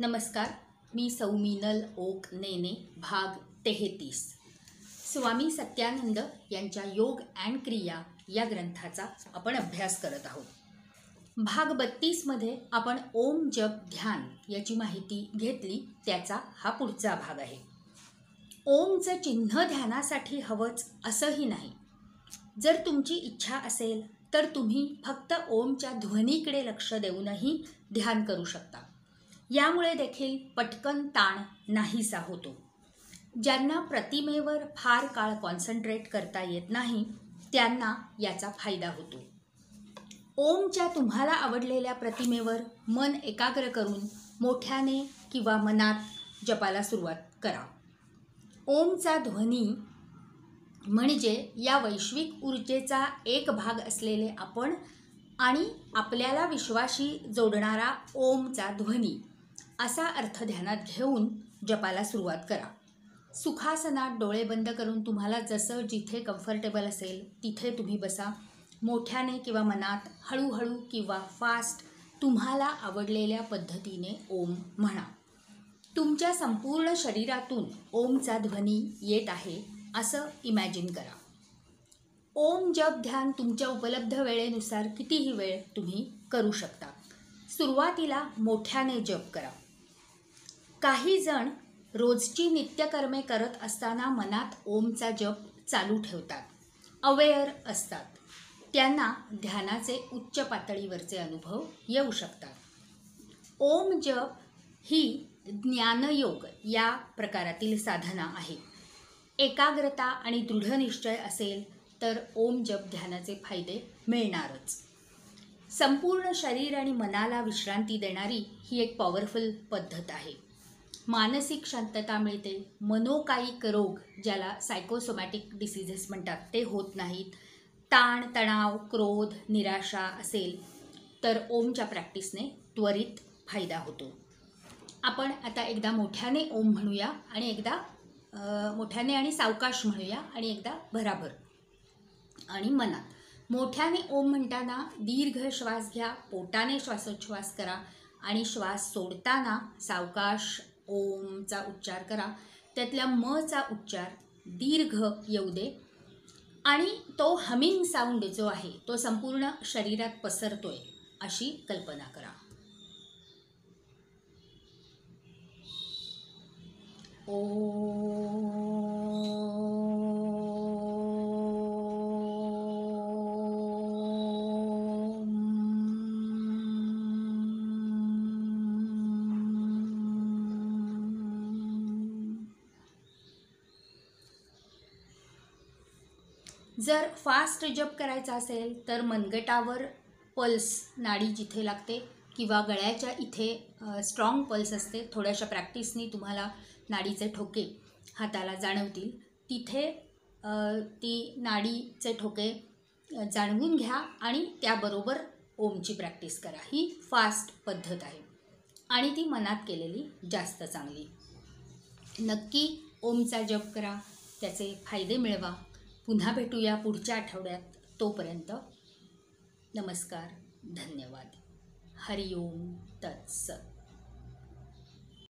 नमस्कार, मी सौमिनल ओक नेने. भाग 33 स्वामी सत्यानंद यांच्या योग अँड क्रिया या ग्रंथाचा आपण अभ्यास करत आहोत. भाग 32 मध्ये आपण ओम जप ध्यान याची माहिती घेतली. त्याचा हा पुढचा भाग आहे. ओमचं चिन्ह ध्यानासाठी हवंच असंही नाही. जर तुमची इच्छा असेल तर तुम्ही फक्त ओमच्या ध्वनीकडे लक्ष देऊनही ध्यान करू शकता. यामुळे देखील पटकन ताण नाहीसा होतो. ज्यांना प्रतिमेवर फार काळ कॉन्सन्ट्रेट करता येत नाही त्यांना याचा फायदा होतो. ओमच्या तुम्हाला आवडलेल्या प्रतिमेवर मन एकाग्र करून मोठ्याने किंवा मनात जपाला सुरुवात करा. ओमचा ध्वनी म्हणजे या वैश्विक ऊर्जेचा एक भाग असलेले आपण आणि आपल्याला विश्वाशी जोडणारा ओमचा ध्वनी असा अर्थ ध्यानात घेऊन जपाला सुरुवात करा. सुखासनात डोळे बंद करून तुम्हाला जसं जिथे कम्फर्टेबल असेल तिथे तुम्ही बसा. मोठ्याने किंवा मनात हळूहळू किंवा फास्ट तुम्हाला आवडलेल्या पद्धतीने ओम म्हणा. तुमच्या संपूर्ण शरीरातून ओमचा ध्वनी येत आहे असं इमॅजिन करा. ओम जप ध्यान तुमच्या उपलब्ध वेळेनुसार कितीही वेळ तुम्ही करू शकता. सुरुवातीला मोठ्याने जप करा. काही जण रोजची नित्यकर्मे करत असताना मनात ओमचा जप चालू ठेवतात, अवेअर असतात. त्यांना ध्यानाचे उच्च पातळीवरचे अनुभव येऊ शकतात. ओम जप ही ज्ञानयोग या प्रकारातील साधना आहे. एकाग्रता आणि दृढनिश्चय असेल तर ओम जप ध्यानाचे फायदे मिळणारच. संपूर्ण शरीर आणि मनाला विश्रांती देणारी ही एक पॉवरफुल पद्धत आहे. मानसिक शांतता मिळते. मनोकायिक रोग ज्याला सायकोसोमॅटिक डिसीजेस म्हणतात ते होत नाहीत. ताण तणाव क्रोध निराशा असेल तर ओमच्या प्रॅक्टिसने त्वरित फायदा होतो. आपण आता एकदा मोठ्याने ओम म्हणूया आणि एकदा मोठ्याने आणि सावकाश म्हणूया आणि एकदा भराभर आणि मनात. मोठ्याने ओम म्हणताना दीर्घ श्वास घ्या. पोटाने श्वासोच्छ्वास करा आणि श्वास सोडताना सावकाश ओमचा उच्चार करा. त्यातल्या मचा उच्चार दीर्घ येऊ दे आणि तो हमिंग साऊंड जो आहे तो संपूर्ण शरीरात पसरतोय अशी कल्पना करा. जर फास्ट जप करायचा असेल तर मनगटावर पल्स नाडी जिथे लागते किंवा गळ्याच्या इथे स्ट्रॉंग पल्स असते. थोड्याशा प्रॅक्टिसनी तुम्हाला नाडीचे ठोके हाताला जाणवतील. तिथे ती नाडीचे ठोके जाणवून घ्या आणि त्याबरोबर ओमची प्रॅक्टिस करा. ही फास्ट पद्धत आहे आणि ती मनात केलेली जास्त चांगली. नक्की ओमचा जप करा, त्याचे फायदे मिळवा. पुन्हा भेटूया पुढच्या आठवड्यात. तोपर्यंत नमस्कार, धन्यवाद. हरिओम तत्सत.